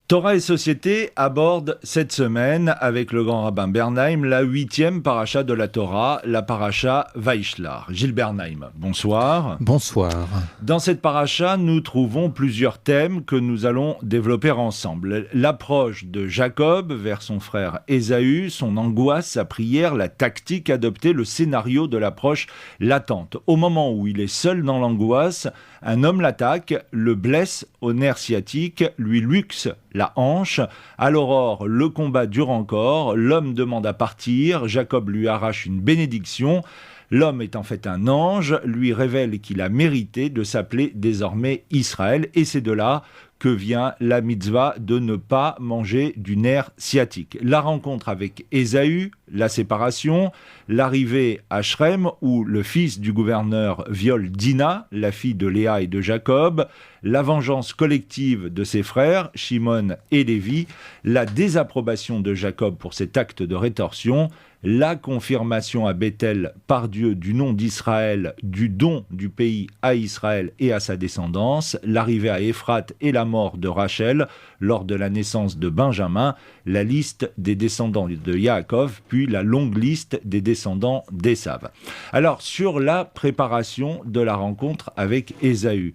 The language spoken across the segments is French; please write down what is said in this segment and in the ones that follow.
Torah et Société aborde cette semaine, avec le grand rabbin Bernheim, la 8e paracha de la Torah, la paracha Vaishlar. Gilles Bernheim, bonsoir. Bonsoir. Dans cette paracha, nous trouvons plusieurs thèmes que nous allons développer ensemble. L'approche de Jacob vers son frère Ésaü, son angoisse, sa prière, la tactique adoptée, le scénario de l'approche latente. Au moment où il est seul dans l'angoisse, un homme l'attaque, le blesse au nerf sciatique, lui luxe la hanche. À l'aurore, le combat dure encore, l'homme demande à partir, Jacob lui arrache une bénédiction. L'homme est en fait un ange, lui révèle qu'il a mérité de s'appeler désormais Israël, et c'est de là que vient la mitzvah de ne pas manger du nerf sciatique. La rencontre avec Ésaü, la séparation, l'arrivée à Shrem où le fils du gouverneur viole Dina, la fille de Léa et de Jacob, la vengeance collective de ses frères, Shimon et Lévi, la désapprobation de Jacob pour cet acte de rétorsion, la confirmation à Béthel par Dieu du nom d'Israël, du don du pays à Israël et à sa descendance, l'arrivée à Éphrate et la mort de Rachel lors de la naissance de Benjamin, la liste des descendants de Yaakov, puis la longue liste des descendants d'Ésav. Alors, sur la préparation de la rencontre avec Ésaü,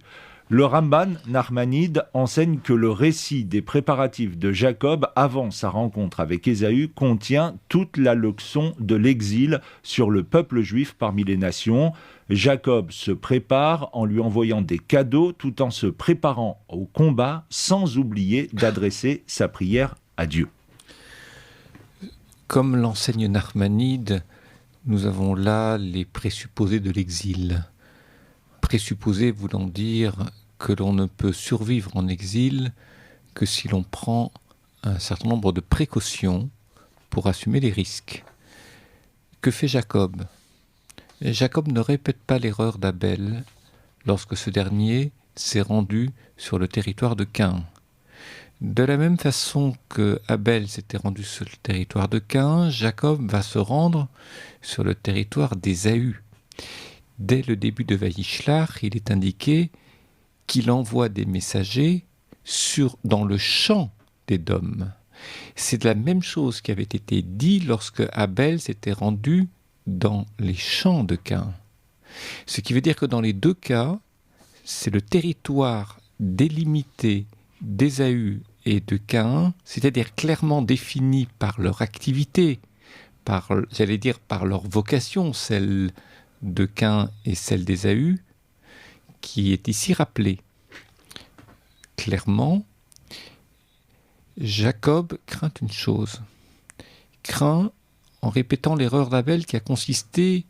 le Ramban Nachmanide enseigne que le récit des préparatifs de Jacob avant sa rencontre avec Ésaü contient toute la leçon de l'exil sur le peuple juif parmi les nations. Jacob se prépare en lui envoyant des cadeaux tout en se préparant au combat sans oublier d'adresser sa prière à Dieu. Comme l'enseigne Nachmanide, nous avons là les présupposés de l'exil. Présupposés voulant dire que l'on ne peut survivre en exil que si l'on prend un certain nombre de précautions pour assumer les risques. Que fait Jacob ? Jacob ne répète pas l'erreur d'Abel lorsque ce dernier s'est rendu sur le territoire de Caïn. De la même façon que Abel s'était rendu sur le territoire de Caïn, Jacob va se rendre sur le territoire d'Ésaü. Dès le début de Vaishlar, il est indiqué qu'il envoie des messagers dans le champ d'Édom. C'est la même chose qui avait été dit lorsque Abel s'était rendu dans les champs de Caïn. Ce qui veut dire que dans les deux cas, c'est le territoire délimité d'Ésaü et de Caïn, c'est-à-dire clairement défini par leur activité, par leur vocation, celle de Caïn et celle d'Ésaü, qui est ici rappelée. Clairement, Jacob craint une chose. Craint en répétant l'erreur d'Abel qui a consisté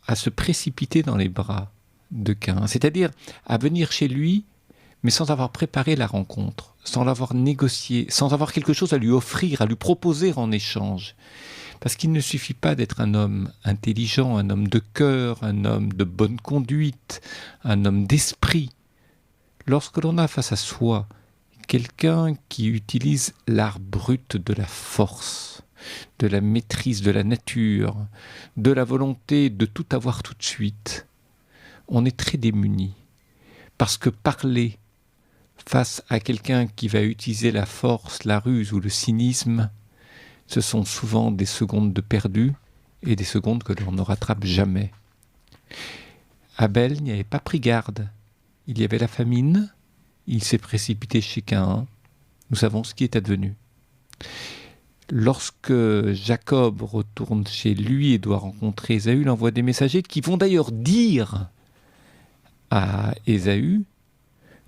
à se précipiter dans les bras de Caïn, c'est-à-dire à venir chez lui, mais sans avoir préparé la rencontre, sans l'avoir négocié, sans avoir quelque chose à lui offrir, à lui proposer en échange. Parce qu'il ne suffit pas d'être un homme intelligent, un homme de cœur, un homme de bonne conduite, un homme d'esprit. Lorsque l'on a face à soi quelqu'un qui utilise l'art brut de la force, de la maîtrise de la nature, de la volonté de tout avoir tout de suite, on est très démuni. Parce que parler face à quelqu'un qui va utiliser la force, la ruse ou le cynisme, ce sont souvent des secondes de perdu et des secondes que l'on ne rattrape jamais. Abel n'y avait pas pris garde. Il y avait la famine, il s'est précipité chez Caïn. Nous savons ce qui est advenu. Lorsque Jacob retourne chez lui et doit rencontrer Ésaü, il envoie des messagers qui vont d'ailleurs dire à Ésaü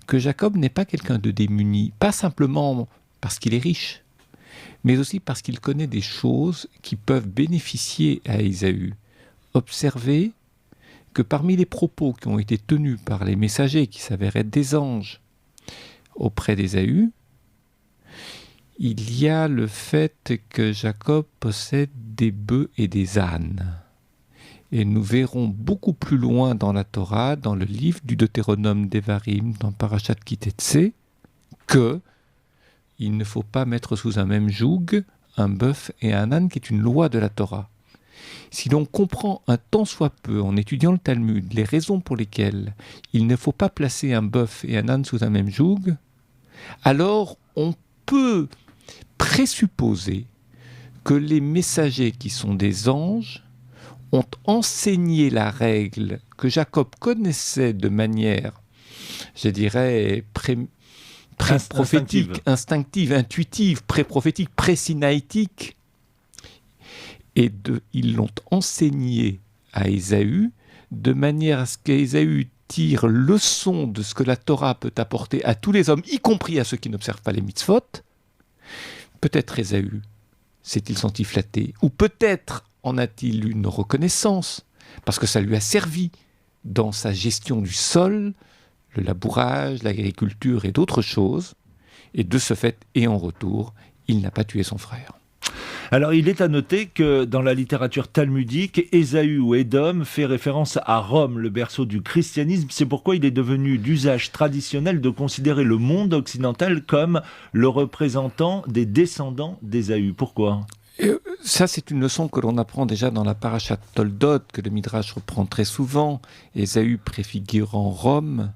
que Jacob n'est pas quelqu'un de démuni, pas simplement parce qu'il est riche, mais aussi parce qu'il connaît des choses qui peuvent bénéficier à Ésaü. Observez que parmi les propos qui ont été tenus par les messagers qui s'avèrent être des anges auprès d'Ésaü, il y a le fait que Jacob possède des bœufs et des ânes. Et nous verrons beaucoup plus loin dans la Torah, dans le livre du Deutéronome d'Evarim, dans Parashat Kitetse, que il ne faut pas mettre sous un même joug un bœuf et un âne, qui est une loi de la Torah. Si l'on comprend un tant soit peu, en étudiant le Talmud, les raisons pour lesquelles il ne faut pas placer un bœuf et un âne sous un même joug, alors on peut présupposer que les messagers qui sont des anges ont enseigné la règle que Jacob connaissait de manière, je dirais, pré-prophétique, instinctive, intuitive, pré-prophétique, pré-sinaïtique. Et ils l'ont enseigné à Ésaü de manière à ce qu'Ésaü tire leçon de ce que la Torah peut apporter à tous les hommes, y compris à ceux qui n'observent pas les mitzvot. Peut-être Ésaü s'est-il senti flatté, ou peut-être en a-t-il une reconnaissance, parce que ça lui a servi dans sa gestion du sol, le labourage, l'agriculture et d'autres choses, et de ce fait, et en retour, il n'a pas tué son frère. Alors, il est à noter que dans la littérature talmudique, Ésaü ou Édom fait référence à Rome, le berceau du christianisme. C'est pourquoi il est devenu d'usage traditionnel de considérer le monde occidental comme le représentant des descendants d'Ésaü. Pourquoi ? Ça, c'est une leçon que l'on apprend déjà dans la parashat Toldot, que le Midrash reprend très souvent. Ésaü préfigurant Rome,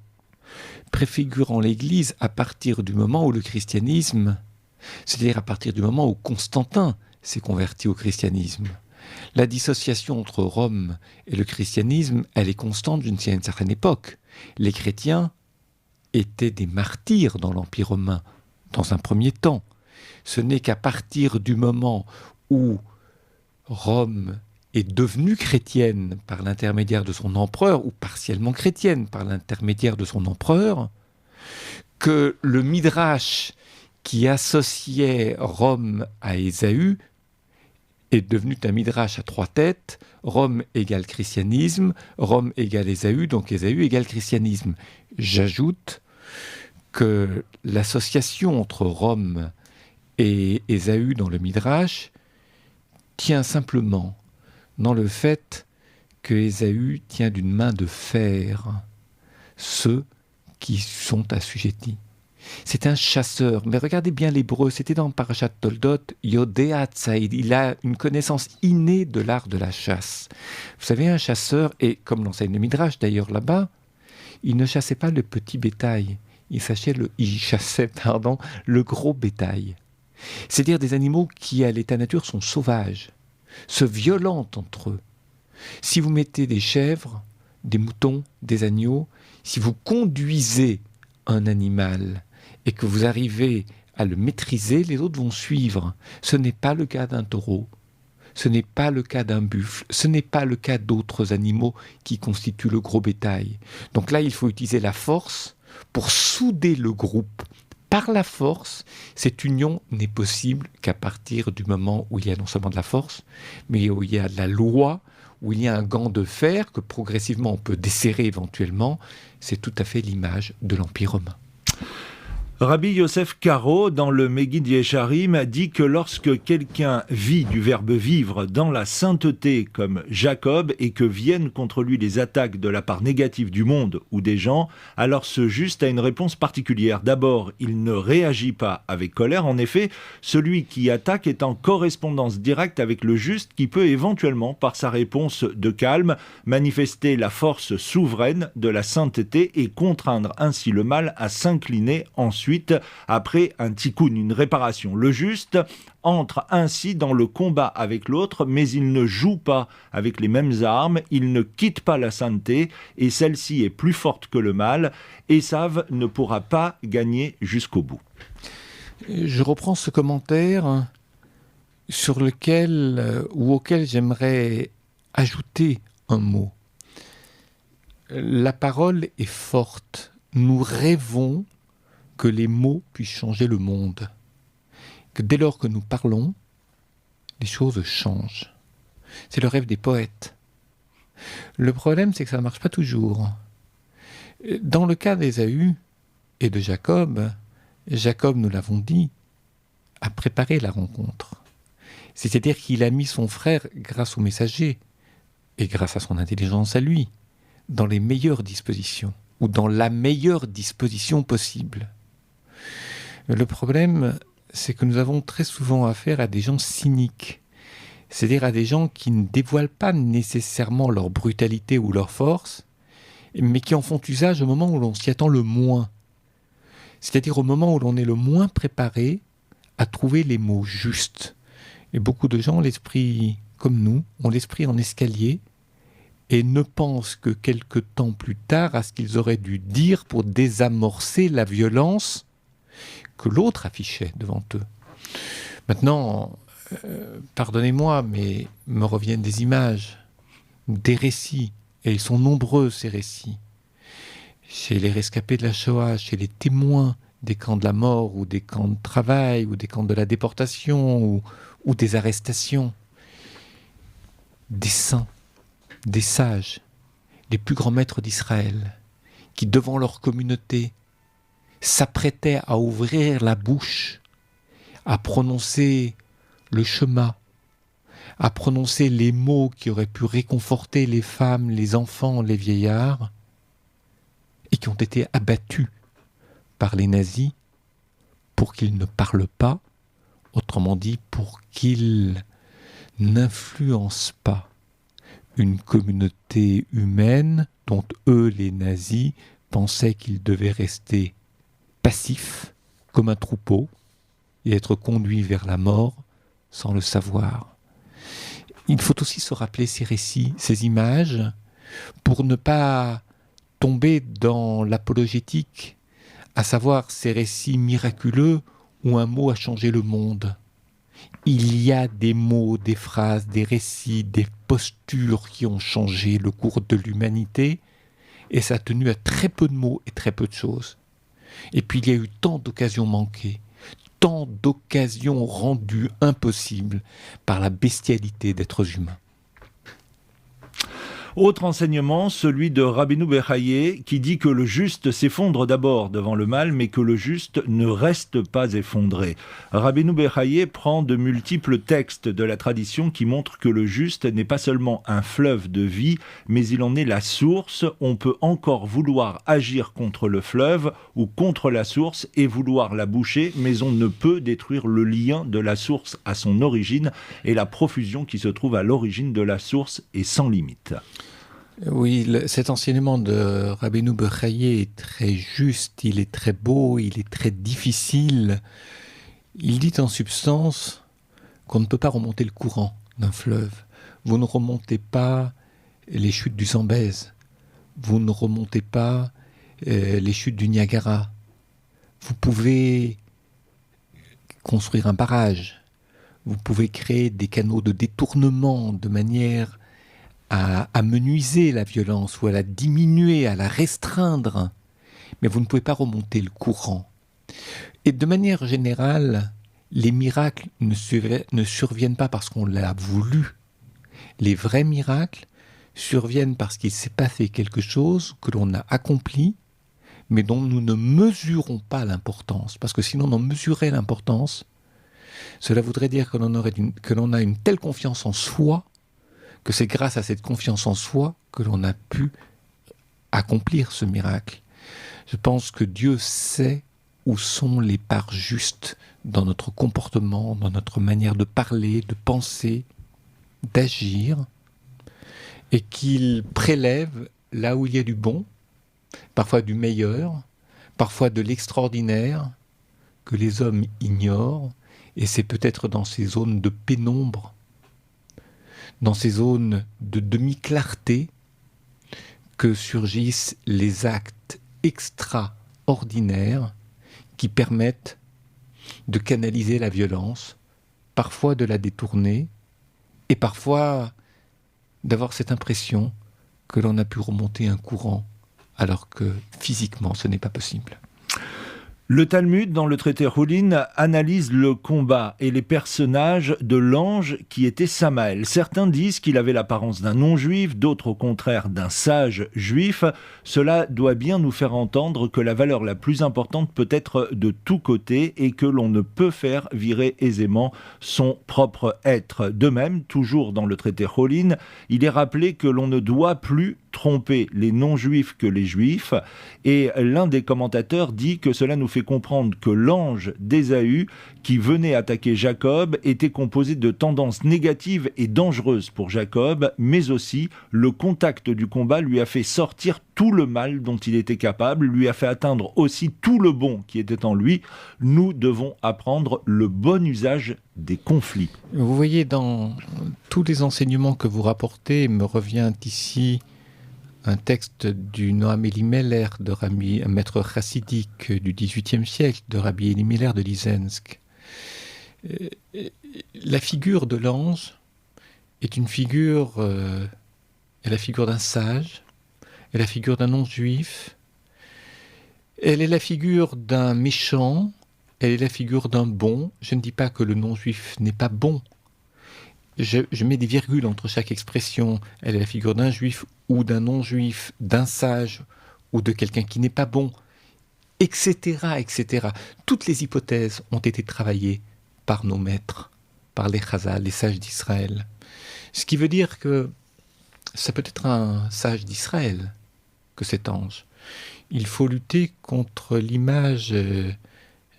préfigurant l'Église à partir du moment où le christianisme, c'est-à-dire à partir du moment où Constantin s'est converti au christianisme. La dissociation entre Rome et le christianisme, elle est constante jusqu'à une certaine époque. Les chrétiens étaient des martyrs dans l'Empire romain, dans un premier temps. Ce n'est qu'à partir du moment où Rome est devenue chrétienne par l'intermédiaire de son empereur, ou partiellement chrétienne par l'intermédiaire de son empereur, que le Midrash qui associait Rome à Ésaü est devenu un Midrash à trois têtes. Rome égale christianisme, Rome égale Ésaü, donc Ésaü égale christianisme. J'ajoute que l'association entre Rome et Ésaü dans le Midrash tient simplement dans le fait que Ésaü tient d'une main de fer ceux qui sont assujettis. C'est un chasseur, mais regardez bien l'hébreu, c'était dans Parashat Toldot, Yodea Tzaïd, il a une connaissance innée de l'art de la chasse. Vous savez, un chasseur, et comme l'enseigne le Midrash d'ailleurs là-bas, il ne chassait pas le petit bétail, il chassait le gros bétail. C'est-à-dire des animaux qui, à l'état nature, sont sauvages, se violentent entre eux. Si vous mettez des chèvres, des moutons, des agneaux, si vous conduisez un animal et que vous arrivez à le maîtriser, les autres vont suivre. Ce n'est pas le cas d'un taureau, ce n'est pas le cas d'un buffle, ce n'est pas le cas d'autres animaux qui constituent le gros bétail. Donc là, il faut utiliser la force pour souder le groupe. Par la force, cette union n'est possible qu'à partir du moment où il y a non seulement de la force, mais où il y a de la loi, où il y a un gant de fer que progressivement on peut desserrer éventuellement. C'est tout à fait l'image de l'Empire romain. Rabbi Yosef Karo, dans le Megid Yesharim, dit que lorsque quelqu'un vit du verbe vivre dans la sainteté comme Jacob et que viennent contre lui les attaques de la part négative du monde ou des gens, alors ce juste a une réponse particulière. D'abord, il ne réagit pas avec colère. En effet, celui qui attaque est en correspondance directe avec le juste qui peut éventuellement, par sa réponse de calme, manifester la force souveraine de la sainteté et contraindre ainsi le mal à s'incliner ensuite après un tikkun, une réparation. Le juste entre ainsi dans le combat avec l'autre, mais il ne joue pas avec les mêmes armes, il ne quitte pas la sainteté, et celle-ci est plus forte que le mal. Ésav ne pourra pas gagner jusqu'au bout. Je reprends ce commentaire sur lequel ou auquel j'aimerais ajouter un mot. La parole est forte. Nous rêvons que les mots puissent changer le monde. Que dès lors que nous parlons, les choses changent. C'est le rêve des poètes. Le problème, c'est que ça ne marche pas toujours. Dans le cas d'Ésaü et de Jacob, Jacob, nous l'avons dit, a préparé la rencontre. C'est-à-dire qu'il a mis son frère, grâce au messager, et grâce à son intelligence à lui, dans les meilleures dispositions, ou dans la meilleure disposition possible. Le problème, c'est que nous avons très souvent affaire à des gens cyniques, c'est-à-dire à des gens qui ne dévoilent pas nécessairement leur brutalité ou leur force, mais qui en font usage au moment où l'on s'y attend le moins. C'est-à-dire au moment où l'on est le moins préparé à trouver les mots justes. Et beaucoup de gens ont l'esprit, comme nous, ont l'esprit en escalier et ne pensent que quelque temps plus tard à ce qu'ils auraient dû dire pour désamorcer la violence que l'autre affichait devant eux. Maintenant, pardonnez-moi, mais me reviennent des images, des récits, et ils sont nombreux ces récits. Chez les rescapés de la Shoah, chez les témoins des camps de la mort, ou des camps de travail, ou des camps de la déportation, ou des arrestations. Des saints, des sages, les plus grands maîtres d'Israël, qui devant leur communauté s'apprêtaient à ouvrir la bouche, à prononcer le Shema, à prononcer les mots qui auraient pu réconforter les femmes, les enfants, les vieillards, et qui ont été abattus par les nazis pour qu'ils ne parlent pas, autrement dit pour qu'ils n'influencent pas une communauté humaine dont eux, les nazis, pensaient qu'ils devaient rester passifs comme un troupeau et être conduits vers la mort sans le savoir. Il faut aussi se rappeler ces récits, ces images, pour ne pas tomber dans l'apologétique, à savoir ces récits miraculeux où un mot a changé le monde. Il y a des mots, des phrases, des récits, des postures qui ont changé le cours de l'humanité, et ça a tenu à très peu de mots et très peu de choses. Et puis il y a eu tant d'occasions manquées, tant d'occasions rendues impossibles par la bestialité d'êtres humains. Autre enseignement, celui de Rabbeinu Bechaye, qui dit que le juste s'effondre d'abord devant le mal, mais que le juste ne reste pas effondré. Rabbeinu Bechaye prend de multiples textes de la tradition qui montrent que le juste n'est pas seulement un fleuve de vie, mais il en est la source. On peut encore vouloir agir contre le fleuve ou contre la source et vouloir la boucher, mais on ne peut détruire le lien de la source à son origine, et la profusion qui se trouve à l'origine de la source est sans limite. Oui, cet enseignement de Rabbeinu Bechaye est très juste, il est très beau, il est très difficile. Il dit en substance qu'on ne peut pas remonter le courant d'un fleuve. Vous ne remontez pas les chutes du Zambèze, vous ne remontez pas les chutes du Niagara. Vous pouvez construire un barrage, vous pouvez créer des canaux de détournement de manière à amenuiser la violence ou à la diminuer, à la restreindre, mais vous ne pouvez pas remonter le courant. Et de manière générale, les miracles ne surviennent pas parce qu'on l'a voulu. Les vrais miracles surviennent parce qu'il s'est passé quelque chose que l'on a accompli, mais dont nous ne mesurons pas l'importance. Parce que sinon on en mesurait l'importance, cela voudrait dire que l'on a une telle confiance en soi que c'est grâce à cette confiance en soi que l'on a pu accomplir ce miracle. Je pense que Dieu sait où sont les parts justes dans notre comportement, dans notre manière de parler, de penser, d'agir, et qu'il prélève là où il y a du bon, parfois du meilleur, parfois de l'extraordinaire, que les hommes ignorent, et c'est peut-être dans ces zones de pénombre, dans ces zones de demi-clarté, que surgissent les actes extraordinaires qui permettent de canaliser la violence, parfois de la détourner, et parfois d'avoir cette impression que l'on a pu remonter un courant, alors que physiquement ce n'est pas possible. Le Talmud, dans le traité Houlin, analyse le combat et les personnages de l'ange qui était Samaël. Certains disent qu'il avait l'apparence d'un non-juif, d'autres au contraire d'un sage juif. Cela doit bien nous faire entendre que la valeur la plus importante peut être de tous côtés et que l'on ne peut faire virer aisément son propre être. De même, toujours dans le traité Houlin, il est rappelé que l'on ne doit plus tromper les non-juifs que les juifs. Et l'un des commentateurs dit que cela nous fait comprendre que l'ange d'Ésaü, qui venait attaquer Jacob, était composé de tendances négatives et dangereuses pour Jacob, mais aussi le contact du combat lui a fait sortir tout le mal dont il était capable, lui a fait atteindre aussi tout le bon qui était en lui. Nous devons apprendre le bon usage des conflits. Vous voyez, dans tous les enseignements que vous rapportez, me revient ici un texte du Noam Elimelech, un maître chassidique du XVIIIe siècle, de Rabbi Elimelech de Lizensk. La figure de l'ange est une figure, est la figure d'un sage, est la figure d'un non-juif, elle est la figure d'un méchant, elle est la figure d'un bon. Je ne dis pas que le non-juif n'est pas bon. Je mets des virgules entre chaque expression. Elle est la figure d'un juif ou d'un non-juif, d'un sage ou de quelqu'un qui n'est pas bon, etc., etc. Toutes les hypothèses ont été travaillées par nos maîtres, par les Chazal, les sages d'Israël. Ce qui veut dire que ça peut être un sage d'Israël que cet ange. Il faut lutter contre l'image,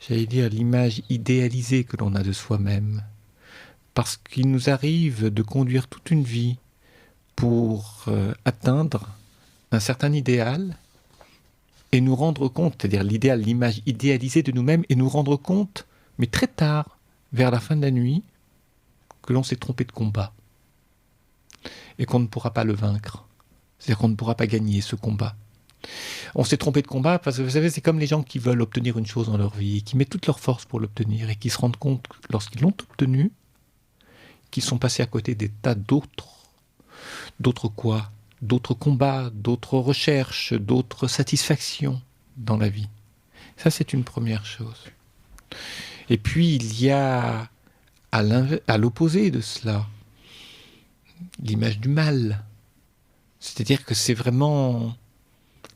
l'image idéalisée que l'on a de soi-même. Parce qu'il nous arrive de conduire toute une vie pour atteindre un certain idéal et nous rendre compte, c'est-à-dire l'idéal, l'image idéalisée de nous-mêmes, et nous rendre compte, mais très tard, vers la fin de la nuit, que l'on s'est trompé de combat et qu'on ne pourra pas le vaincre. C'est-à-dire qu'on ne pourra pas gagner ce combat. On s'est trompé de combat parce que, vous savez, c'est comme les gens qui veulent obtenir une chose dans leur vie, qui mettent toutes leurs forces pour l'obtenir et qui se rendent compte, lorsqu'ils l'ont obtenu, qu'ils sont passés à côté des tas d'autres quoi, d'autres combats, d'autres recherches, d'autres satisfactions dans la vie. Ça, c'est une première chose. Et puis, il y a à l'opposé de cela l'image du mal. C'est-à-dire que c'est vraiment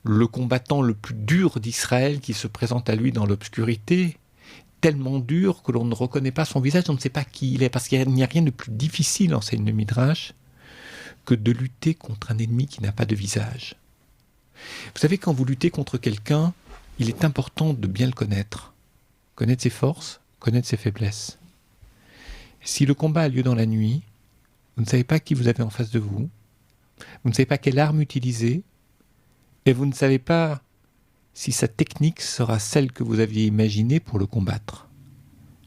le combattant le plus dur d'Israël qui se présente à lui dans l'obscurité, tellement dur que l'on ne reconnaît pas son visage, on ne sait pas qui il est, parce qu'il n'y a rien de plus difficile, enseigne le Midrash, que de lutter contre un ennemi qui n'a pas de visage. Vous savez, quand vous luttez contre quelqu'un, il est important de bien le connaître ses forces, connaître ses faiblesses. Si le combat a lieu dans la nuit, vous ne savez pas qui vous avez en face de vous, vous ne savez pas quelle arme utiliser, et vous ne savez pas si sa technique sera celle que vous aviez imaginée pour le combattre.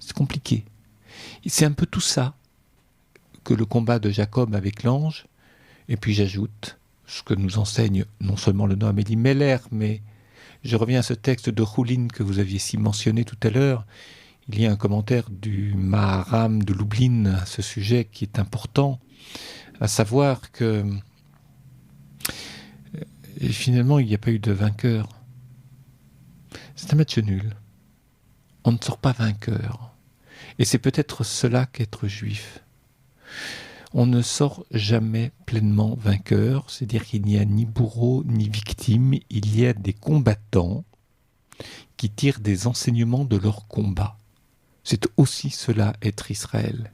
C'est compliqué. Et c'est un peu tout ça que le combat de Jacob avec l'ange, et puis j'ajoute ce que nous enseigne non seulement le Noam Elimelech, mais je reviens à ce texte de Choulin que vous aviez si mentionné tout à l'heure. Il y a un commentaire du Maharam de Lublin à ce sujet qui est important, à savoir que et finalement il n'y a pas eu de vainqueur. C'est un match nul. On ne sort pas vainqueur. Et c'est peut-être cela qu'être juif. On ne sort jamais pleinement vainqueur, c'est-à-dire qu'il n'y a ni bourreau ni victime, il y a des combattants qui tirent des enseignements de leur combat. C'est aussi cela, être Israël.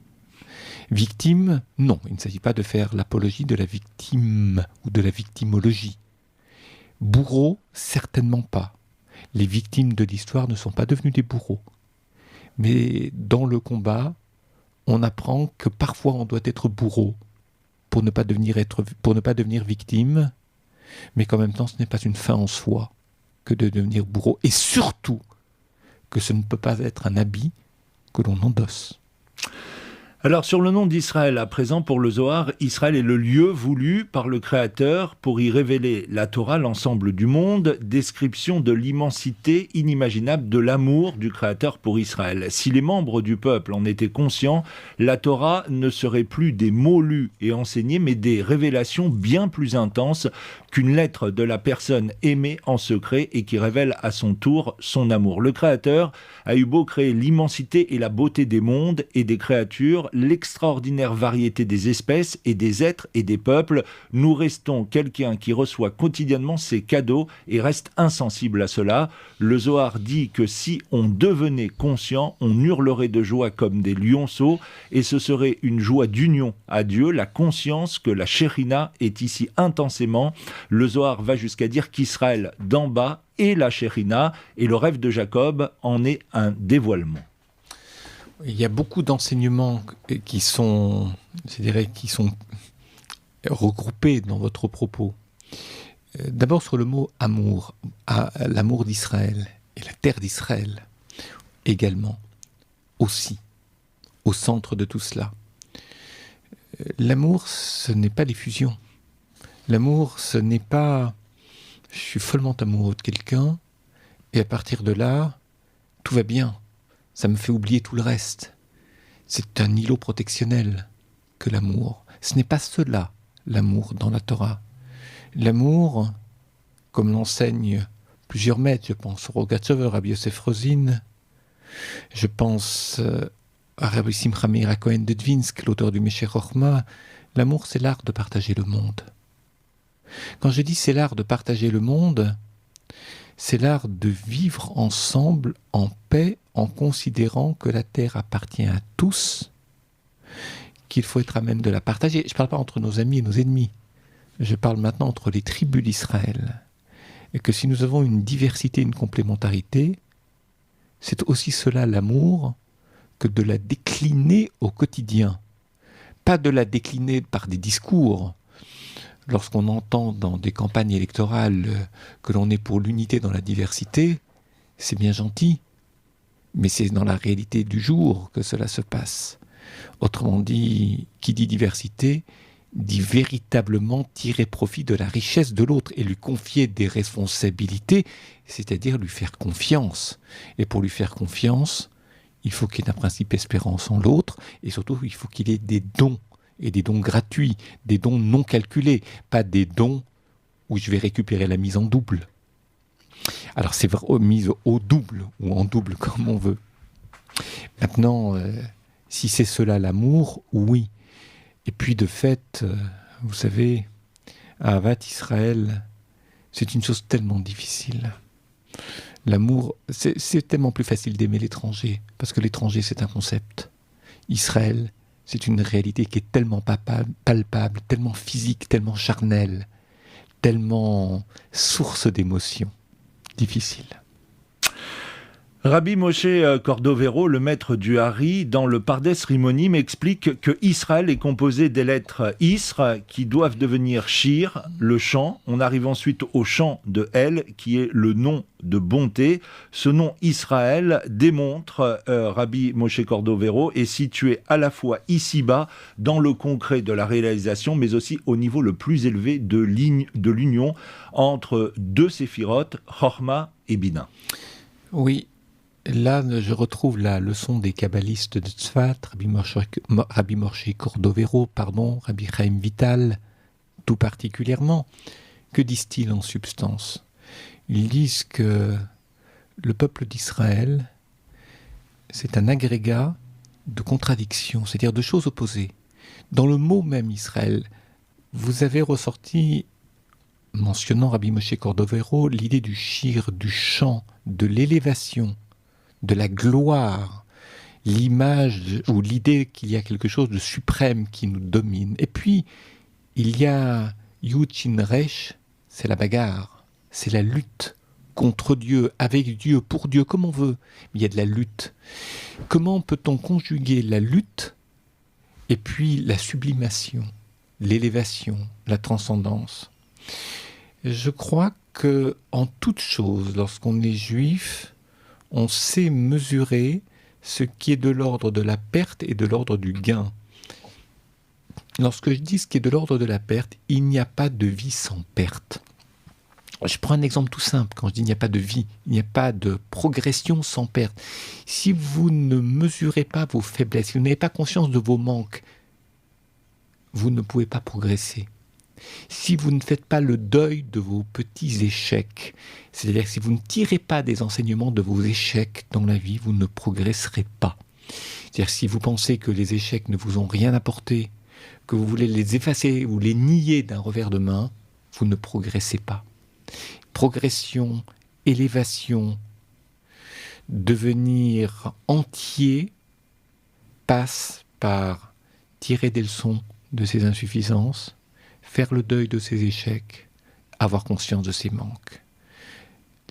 Victime, non, il ne s'agit pas de faire l'apologie de la victime ou de la victimologie. Bourreau, certainement pas. Les victimes de l'histoire ne sont pas devenues des bourreaux. Mais dans le combat, on apprend que parfois on doit être bourreau pour ne pas devenir victime, mais qu'en même temps ce n'est pas une fin en soi que de devenir bourreau. Et surtout que ce ne peut pas être un habit que l'on endosse. Alors sur le nom d'Israël, à présent pour le Zohar, Israël est le lieu voulu par le Créateur pour y révéler la Torah, l'ensemble du monde, description de l'immensité inimaginable de l'amour du Créateur pour Israël. Si les membres du peuple en étaient conscients, la Torah ne serait plus des mots lus et enseignés, mais des révélations bien plus intenses qu'une lettre de la personne aimée en secret et qui révèle à son tour son amour. Le Créateur a eu beau créer l'immensité et la beauté des mondes et des créatures, l'extraordinaire variété des espèces et des êtres et des peuples. Nous restons quelqu'un qui reçoit quotidiennement ses cadeaux et reste insensible à cela. Le Zohar dit que si on devenait conscient, on hurlerait de joie comme des lionceaux et ce serait une joie d'union à Dieu, la conscience que la Shérina est ici intensément. Le Zohar va jusqu'à dire qu'Israël d'en bas est la Shérina et le rêve de Jacob en est un dévoilement. Il y a beaucoup d'enseignements qui sont, je dirais, qui sont regroupés dans votre propos. D'abord sur le mot amour, l'amour d'Israël et la terre d'Israël également, aussi, au centre de tout cela. L'amour, ce n'est pas l'effusion. L'amour, ce n'est pas « je suis follement amoureux de quelqu'un et à partir de là, tout va bien, ça me fait oublier tout le reste ». C'est un îlot protectionnel que l'amour. Ce n'est pas cela, l'amour dans la Torah. L'amour, comme l'enseignent plusieurs maîtres, je pense au Rogatchover, à Rabbi Yosef Rosin, je pense à Rabbi Simcha Meir Cohen de Dvinsk, l'auteur du Meshech Chochma, l'amour c'est l'art de partager le monde. Quand je dis c'est l'art de partager le monde, c'est l'art de vivre ensemble en paix en considérant que la terre appartient à tous, qu'il faut être à même de la partager. Je ne parle pas entre nos amis et nos ennemis, je parle maintenant entre les tribus d'Israël. Et que si nous avons une diversité, une complémentarité, c'est aussi cela l'amour que de la décliner au quotidien. Pas de la décliner par des discours. Lorsqu'on entend dans des campagnes électorales que l'on est pour l'unité dans la diversité, c'est bien gentil, mais c'est dans la réalité du jour que cela se passe. Autrement dit, qui dit diversité, dit véritablement tirer profit de la richesse de l'autre et lui confier des responsabilités, c'est-à-dire lui faire confiance. Et pour lui faire confiance, il faut qu'il ait un principe espérance en l'autre, et surtout il faut qu'il ait des dons, et des dons gratuits, des dons non calculés, pas des dons où je vais récupérer la mise en double. Alors c'est mise au double, ou en double comme on veut. Maintenant, si c'est cela l'amour, oui. Et puis de fait, vous savez, Ahavat Israël, c'est une chose tellement difficile. L'amour, c'est tellement plus facile d'aimer l'étranger, parce que l'étranger c'est un concept. Israël, c'est une réalité qui est tellement palpable, tellement physique, tellement charnelle, tellement source d'émotions. Difficile. Rabbi Moshe Cordovero, le maître du Hari, dans le Pardes Rimonim, explique que Israël est composé des lettres Isra qui doivent devenir Shir, le chant. On arrive ensuite au chant de El, qui est le nom de bonté. Ce nom Israël démontre, Rabbi Moshe Cordovero, est situé à la fois ici-bas, dans le concret de la réalisation, mais aussi au niveau le plus élevé de l'union entre deux séphirotes, Chorma et Bina. Oui. Là, je retrouve la leçon des kabbalistes de Tzfat, Rabbi Moshe Cordovero, Rabbi Chaim Vital, tout particulièrement. Que disent-ils en substance ? Ils disent que le peuple d'Israël, c'est un agrégat de contradictions, c'est-à-dire de choses opposées. Dans le mot même Israël, vous avez ressorti, mentionnant Rabbi Moshe Cordovero, l'idée du shir, du chant, de l'élévation, de la gloire, l'image ou l'idée qu'il y a quelque chose de suprême qui nous domine. Et puis, il y a Yud Shin Resh, c'est la bagarre, c'est la lutte contre Dieu, avec Dieu, pour Dieu, comme on veut. Il y a de la lutte. Comment peut-on conjuguer la lutte et puis la sublimation, l'élévation, la transcendance ? Je crois que en toute chose, lorsqu'on est juif, on sait mesurer ce qui est de l'ordre de la perte et de l'ordre du gain. Lorsque je dis ce qui est de l'ordre de la perte, il n'y a pas de vie sans perte. Je prends un exemple tout simple. Quand je dis il n'y a pas de vie, il n'y a pas de progression sans perte. Si vous ne mesurez pas vos faiblesses, si vous n'avez pas conscience de vos manques, vous ne pouvez pas progresser. Si vous ne faites pas le deuil de vos petits échecs, c'est-à-dire que si vous ne tirez pas des enseignements de vos échecs dans la vie, vous ne progresserez pas. C'est-à-dire C'est-à-dire, si vous pensez que les échecs ne vous ont rien apporté, que vous voulez les effacer ou les nier d'un revers de main, vous ne progressez pas. Progression, élévation, devenir entier passe par tirer des leçons de ses insuffisances, faire le deuil de ses échecs, avoir conscience de ses manques.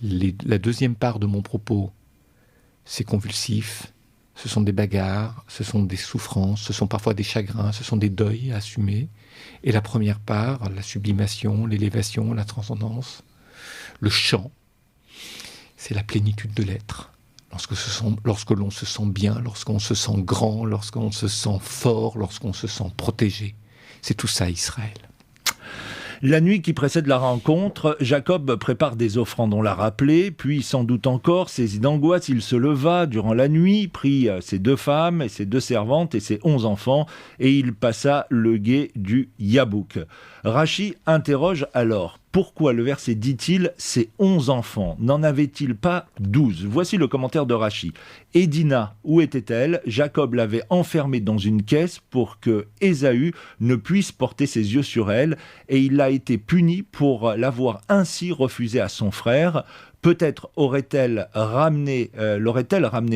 La deuxième part de mon propos, c'est convulsif, ce sont des bagarres, ce sont des souffrances, ce sont parfois des chagrins, ce sont des deuils à assumer. Et la première part, la sublimation, l'élévation, la transcendance, le chant, c'est la plénitude de l'être. Lorsque l'on se sent bien, lorsqu'on se sent grand, lorsqu'on se sent fort, lorsqu'on se sent protégé. C'est tout ça Israël. La nuit qui précède la rencontre, Jacob prépare des offrandes, on l'a rappelé, puis sans doute encore, saisi d'angoisse, il se leva durant la nuit, prit ses 2 femmes et ses 2 servantes et ses 11 enfants, et il passa le gué du Yabouk. Rachi interroge alors, pourquoi le verset dit-il ses 11 enfants? N'en avait-il pas 12? Voici le commentaire de Rachi. Et Dina, où était-elle? Jacob l'avait enfermée dans une caisse pour que Ésaü ne puisse porter ses yeux sur elle, et il a été puni pour l'avoir ainsi refusée à son frère. Peut-être l'aurait-elle ramenée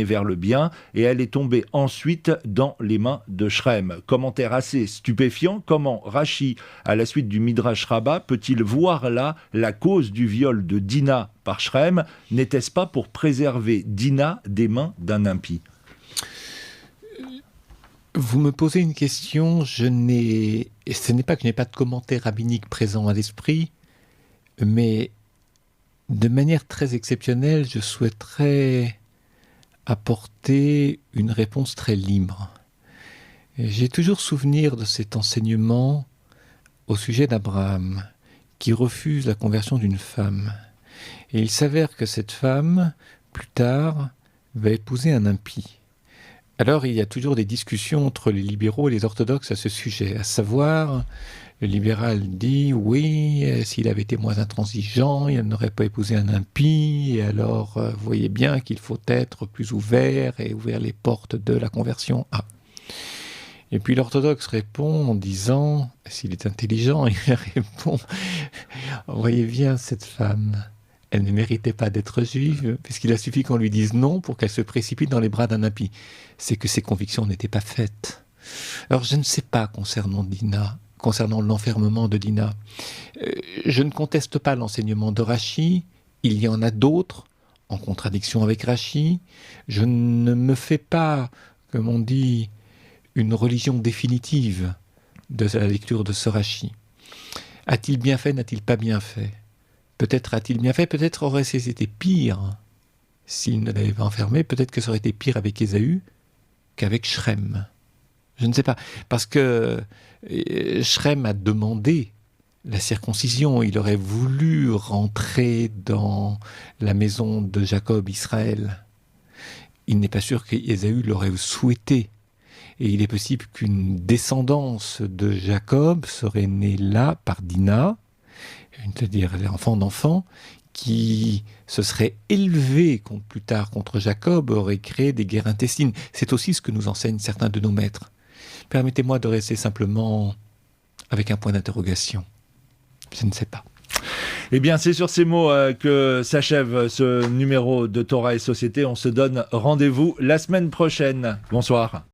vers le bien, et elle est tombée ensuite dans les mains de Shrem. Commentaire assez stupéfiant, comment Rachi, à la suite du Midrash Rabbah, peut-il voir là la cause du viol de Dina par Shrem? N'était-ce pas pour préserver Dina des mains d'un impie? Vous me posez une question, ce n'est pas que je n'ai pas de commentaire rabbinique présent à l'esprit, mais de manière très exceptionnelle, je souhaiterais apporter une réponse très libre. J'ai toujours souvenir de cet enseignement au sujet d'Abraham, qui refuse la conversion d'une femme. Et il s'avère que cette femme, plus tard, va épouser un impie. Alors il y a toujours des discussions entre les libéraux et les orthodoxes à ce sujet, à savoir, le libéral dit oui, s'il avait été moins intransigeant, il n'aurait pas épousé un impie, et alors vous voyez bien qu'il faut être plus ouvert et ouvrir les portes de la conversion à. Et puis l'orthodoxe répond en disant, s'il est intelligent, il répond, voyez bien cette femme, elle ne méritait pas d'être juive, puisqu'il a suffi qu'on lui dise non pour qu'elle se précipite dans les bras d'un impie. C'est que ses convictions n'étaient pas faites. Alors je ne sais pas concernant l'enfermement de Dina. Je ne conteste pas l'enseignement de Rachi, il y en a d'autres, en contradiction avec Rachi. Je ne me fais pas, comme on dit, une religion définitive de la lecture de ce Rachi. A-t-il bien fait, n'a-t-il pas bien fait? Peut-être a-t-il bien fait, peut-être aurait-ce été pire s'il ne l'avait pas enfermé, peut-être que ça aurait été pire avec Ésaü qu'avec Shrem. Je ne sais pas, parce que Shrem a demandé la circoncision, il aurait voulu rentrer dans la maison de Jacob, Israël. Il n'est pas sûr qu'Ésaü l'aurait souhaité. Et il est possible qu'une descendance de Jacob serait née là par Dina, c'est-à-dire l'enfant d'enfant, qui se serait élevé plus tard contre Jacob, aurait créé des guerres intestines. C'est aussi ce que nous enseignent certains de nos maîtres. Permettez-moi de rester simplement avec un point d'interrogation. Je ne sais pas. Eh bien, c'est sur ces mots que s'achève ce numéro de Torah et Société. On se donne rendez-vous la semaine prochaine. Bonsoir.